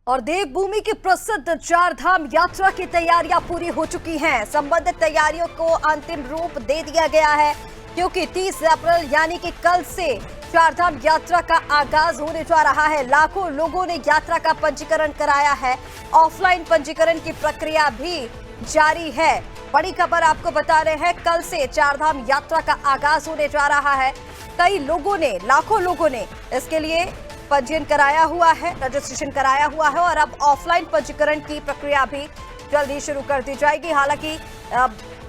और देवभूमि की प्रसिद्ध चारधाम यात्रा की तैयारियां पूरी हो चुकी हैं। संबंधित तैयारियों को अंतिम रूप दे दिया गया है, क्योंकि 30 अप्रैल यानी कि कल से चारधाम यात्रा का आगाज होने जा रहा है। लाखों लोगों ने यात्रा का पंजीकरण कराया है। ऑफलाइन पंजीकरण की प्रक्रिया भी जारी है। बड़ी खबर आपको बता रहे हैं, कल से चारधाम यात्रा का आगाज होने जा रहा है। कई लोगों ने, लाखों लोगों ने इसके लिए पंजीयन कराया हुआ है, रजिस्ट्रेशन कराया हुआ है और अब ऑफलाइन पंजीकरण की प्रक्रिया भी जल्दी शुरू कर दी जाएगी। हालांकि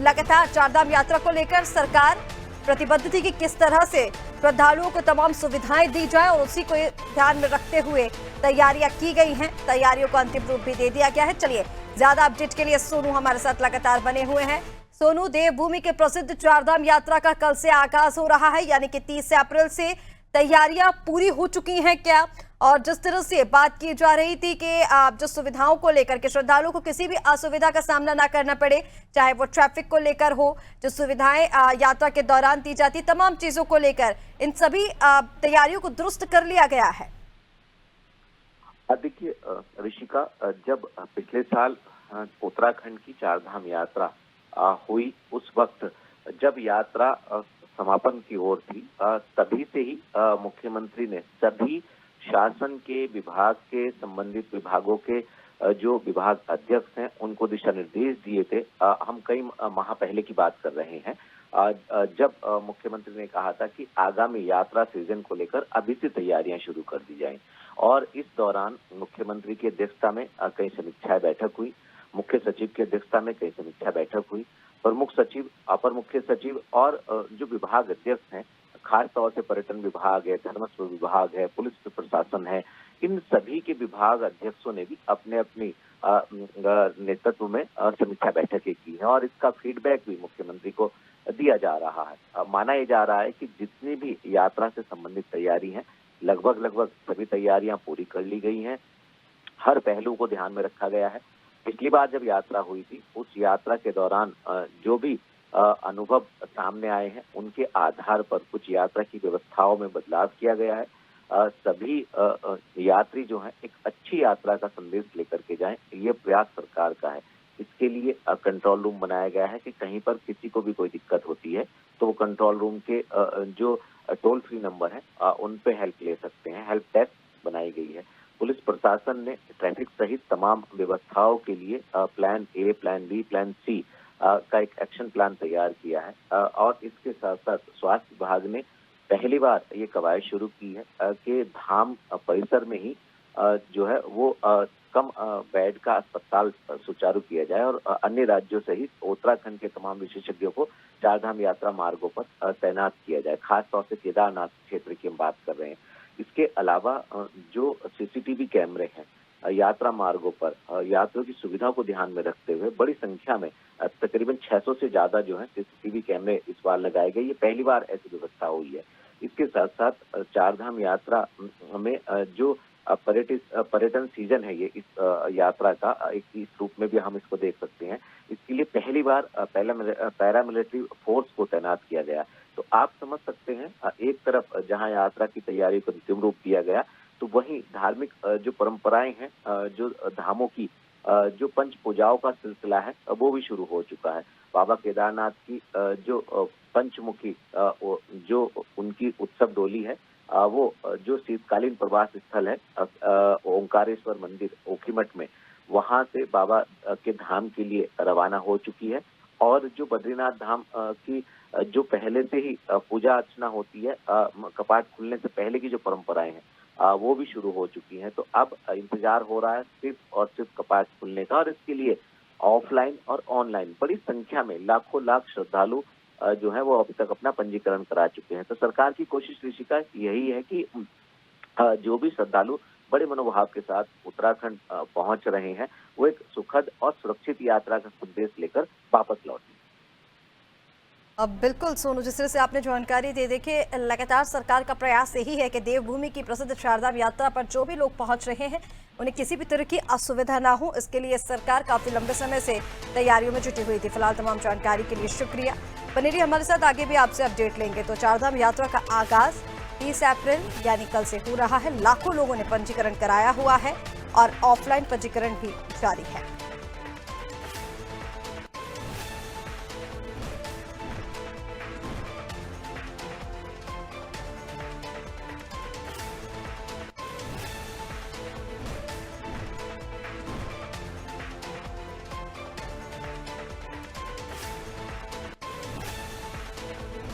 लगातार चारधाम यात्रा को लेकर सरकार प्रतिबद्ध थी कि किस तरह से श्रद्धालुओं को तमाम सुविधाएं दी जाए और उसी को ध्यान में रखते हुए तैयारियां की गई हैं। तैयारियों को अंतिम रूप भी दे दिया गया है। चलिए, ज्यादा अपडेट के लिए सोनू हमारे साथ लगातार बने हुए हैं। सोनू, देवभूमि के प्रसिद्ध चारधाम यात्रा का कल से आगाज हो रहा है, यानी कि 30 अप्रैल से तैयारियां पूरी हो चुकी हैं क्या? और जिस तरह से बात की जा रही थी कि जो सुविधाओं को लेकर के श्रद्धालुओं को किसी भी असुविधा का सामना ना करना पड़े, चाहे वो ट्रैफिक को लेकर हो, जो सुविधाएं यात्रा के दौरान दी जाती, तमाम चीजों को लेकर इन सभी तैयारियों को दुरुस्त कर लिया गया है। देखिए ऋषिका, जब पिछले साल उत्तराखंड की चारधाम यात्रा हुई, उस वक्त जब यात्रा समापन की ओर थी, तभी से ही मुख्यमंत्री ने सभी शासन के विभाग के संबंधित विभागों के जो विभाग अध्यक्ष हैं उनको दिशा निर्देश दिए थे। हम कई माह पहले की बात कर रहे हैं, जब मुख्यमंत्री ने कहा था कि आगामी यात्रा सीजन को लेकर अभी से तैयारियां शुरू कर दी जाएं। और इस दौरान मुख्यमंत्री की अध्यक्षता में कई समीक्षा बैठक हुई, मुख्य सचिव की अध्यक्षता में कई समीक्षा बैठक हुई, प्रमुख सचिव, अपर मुख्य सचिव और जो विभाग अध्यक्ष हैं, खास तौर से पर्यटन विभाग है, धर्मस्व विभाग है, पुलिस प्रशासन है, इन सभी के विभाग अध्यक्षों ने भी अपने अपने नेतृत्व में समीक्षा बैठकें की हैं और इसका फीडबैक भी मुख्यमंत्री को दिया जा रहा है। माना यह जा रहा है कि जितनी भी यात्रा से संबंधित तैयारी है, लगभग सभी तैयारियां पूरी कर ली गई हैं। हर पहलू को ध्यान में रखा गया है। पिछली बार जब यात्रा हुई थी, उस यात्रा के दौरान जो भी अनुभव सामने आए हैं, उनके आधार पर कुछ यात्रा की व्यवस्थाओं में बदलाव किया गया है। सभी यात्री जो हैं एक अच्छी यात्रा का संदेश लेकर के जाएं, ये प्रयास सरकार का है। इसके लिए कंट्रोल रूम बनाया गया है कि कहीं पर किसी को भी कोई दिक्कत होती है तो वो कंट्रोल रूम के जो टोल फ्री नंबर है उन पे हेल्प ले सकते हैं। हेल्प डेस्क बनाई गई है। पुलिस प्रशासन ने ट्रैफिक सहित तमाम व्यवस्थाओं के लिए plan A, plan B, plan C का एक एक्शन प्लान तैयार किया है। और इसके साथ साथ स्वास्थ्य विभाग ने पहली बार ये कवायद शुरू की है कि धाम परिसर में ही जो है वो कम बेड का अस्पताल सुचारू किया जाए और अन्य राज्यों सहित उत्तराखंड के तमाम विशेषज्ञों को चारधाम यात्रा मार्गों पर तैनात किया जाए। खासतौर से केदारनाथ क्षेत्र की हम बात कर रहे हैं। इसके अलावा जो सीसीटीवी कैमरे हैं यात्रा मार्गों पर यात्रियों की सुविधा को ध्यान में रखते हुए बड़ी संख्या में तकरीबन 600 से ज्यादा जो है सीसीटीवी कैमरे इस बार लगाए गए। ये पहली बार ऐसी व्यवस्था हुई है। इसके साथ साथ चारधाम यात्रा में जो पर्यटन सीजन है, ये इस यात्रा का एक इस रूप में भी हम इसको देख सकते हैं। इसके लिए पहली बार पैरामिलिट्री फोर्स को तैनात किया गया। तो आप समझ सकते हैं, एक तरफ जहां यात्रा की तैयारी को अंतिम रूप दिया गया, तो वहीं धार्मिक जो परंपराएं हैं, जो धामों की जो पंच पूजाओं का सिलसिला है वो भी शुरू हो चुका है। बाबा केदारनाथ की जो पंचमुखी जो उनकी उत्सव डोली है, वो जो शीतकालीन प्रवास स्थल है ओंकारेश्वर मंदिर ओखीमठ में, वहां से बाबा के धाम के लिए रवाना हो चुकी है। और जो बद्रीनाथ धाम की जो पहले से ही पूजा अर्चना होती है, कपाट खुलने से पहले की जो परंपराएं हैं वो भी शुरू हो चुकी हैं। तो अब इंतजार हो रहा है सिर्फ और सिर्फ कपाट खुलने का, और इसके लिए ऑफलाइन और ऑनलाइन बड़ी संख्या में लाखों लाख श्रद्धालु जो है वो अभी तक अपना पंजीकरण करा चुके हैं। तो सरकार की कोशिश ऋषिका यही है कि जो भी श्रद्धालु बड़े मनोभाव के साथ उत्तराखंड पहुंच रहे हैं, वो एक सुखद और सुरक्षित यात्रा का संदेश लेकर वापस लौटें। अब बिल्कुल सोनू, जिस तरह से आपने जानकारी दे, देखिए लगातार सरकार का प्रयास यही है कि देवभूमि की प्रसिद्ध चारधाम यात्रा पर जो भी लोग पहुंच रहे हैं उन्हें किसी भी तरह की असुविधा ना हो। इसके लिए सरकार काफी लंबे समय से तैयारियों में जुटी हुई थी। फिलहाल तमाम जानकारी के लिए शुक्रिया। बने रहिए हमारे साथ, आगे भी आपसे अपडेट लेंगे। तो चारधाम यात्रा का आगाज 30 अप्रैल यानी कल से हो रहा है। लाखों लोगों ने पंजीकरण कराया हुआ है। और ऑफलाइन पंजीकरण भी जारी है।